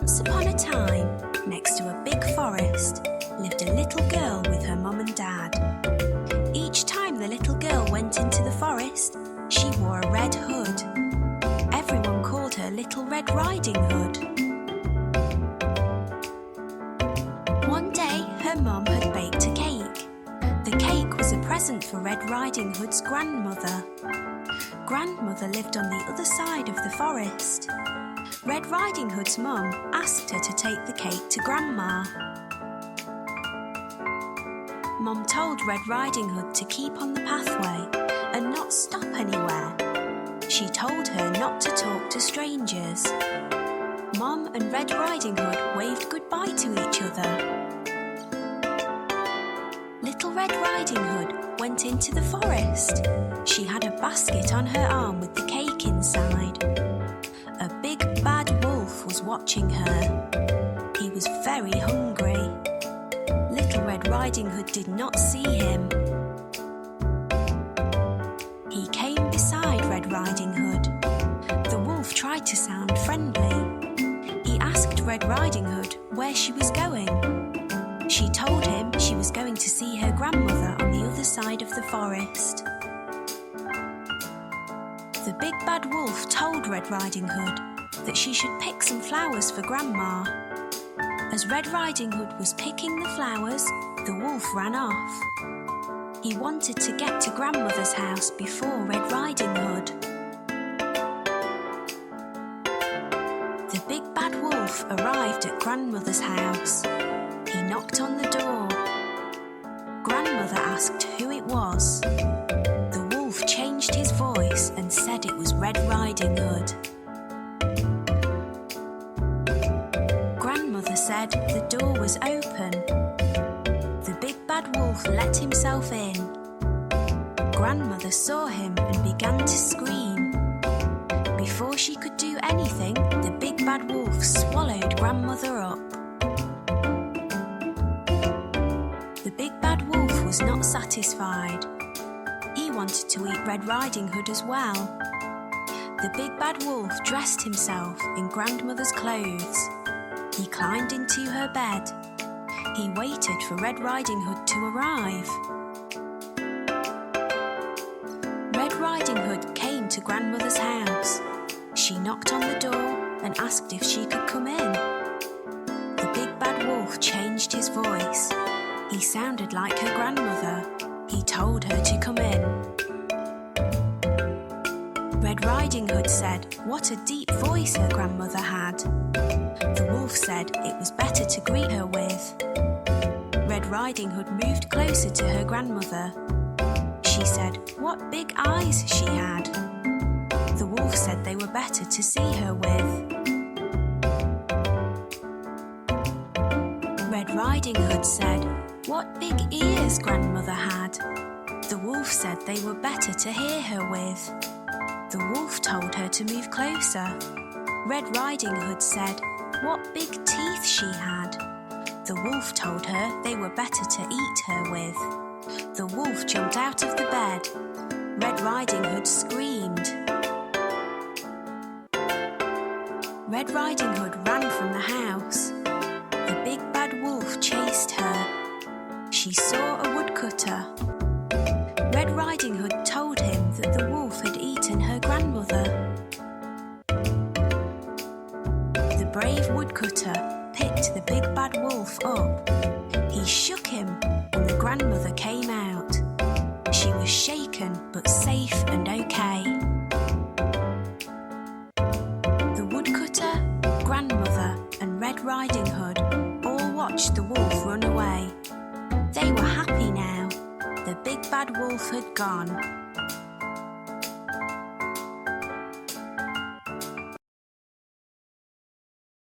Once upon a time, next to a big forest, lived a little girl with her mum and dad. Each time the little girl went into the forest, she wore a red hood. Everyone called her Little Red Riding Hood. One day, her mum had baked a cake. The cake was a present for Red Riding Hood's grandmother. Grandmother lived on the other side of the forest. Red Riding Hood's mum asked her to take the cake to Grandma. Mum told Red Riding Hood to keep on the pathway and not stop anywhere. She told her not to talk to strangers. Mum and Red Riding Hood waved goodbye to each other. Little Red Riding Hood went into the forest. She had a basket on her arm with the cake inside. A big bad wolf was watching her. He was very hungry. Little Red Riding Hood did not see him. He came beside Red Riding Hood. The wolf tried to sound friendly. He asked Red Riding Hood where she was going. She told him she was going to see her grandmother on the other side of the forest. The big bad wolf told Red Riding Hood that she should pick some flowers for Grandma. As Red Riding Hood was picking the flowers, the wolf ran off. He wanted to get to Grandmother's house before Red Riding Hood. The big bad wolf arrived at Grandmother's house. He knocked on the door. Grandmother asked who it was. The wolf changed his voice and said it was Red Riding Hood. Grandmother said the door was open. The big bad wolf let himself in. Grandmother saw him and began to scream. Before she could do anything, the big bad wolf swallowed Grandmother up. The big bad wolf was not satisfied. He wanted to eat Red Riding Hood as well. The big bad wolf dressed himself in Grandmother's clothes. He climbed into her bed. He waited for Red Riding Hood to arrive. Red Riding Hood came to Grandmother's house. She knocked on the door and asked if she could come in. The big bad wolf changed his voice. He sounded like her grandmother. He told her to come in. Red Riding Hood said what a deep voice her grandmother had. The wolf said it was better to greet her with. Red Riding Hood moved closer to her grandmother. She said what big eyes she had. The wolf said they were better to see her with. Red Riding Hood said what big ears Grandmother had. The wolf said they were better to hear her with. The wolf told her to move closer. Red Riding Hood said what big teeth she had. The wolf told her they were better to eat her with. The wolf jumped out of the bed. Red Riding Hood screamed. Red Riding Hood ran from the house. The big bad wolf chased her. She saw a woodcutter. Red Riding Hood told him that the wolf had eaten her grandmother. The brave woodcutter picked the big bad wolf up. He shook him and the grandmother came out. She was shaken but safe and okay. The woodcutter, grandmother and Red Riding Hood all watched the wolf run away. They were happy now. The big bad wolf had gone.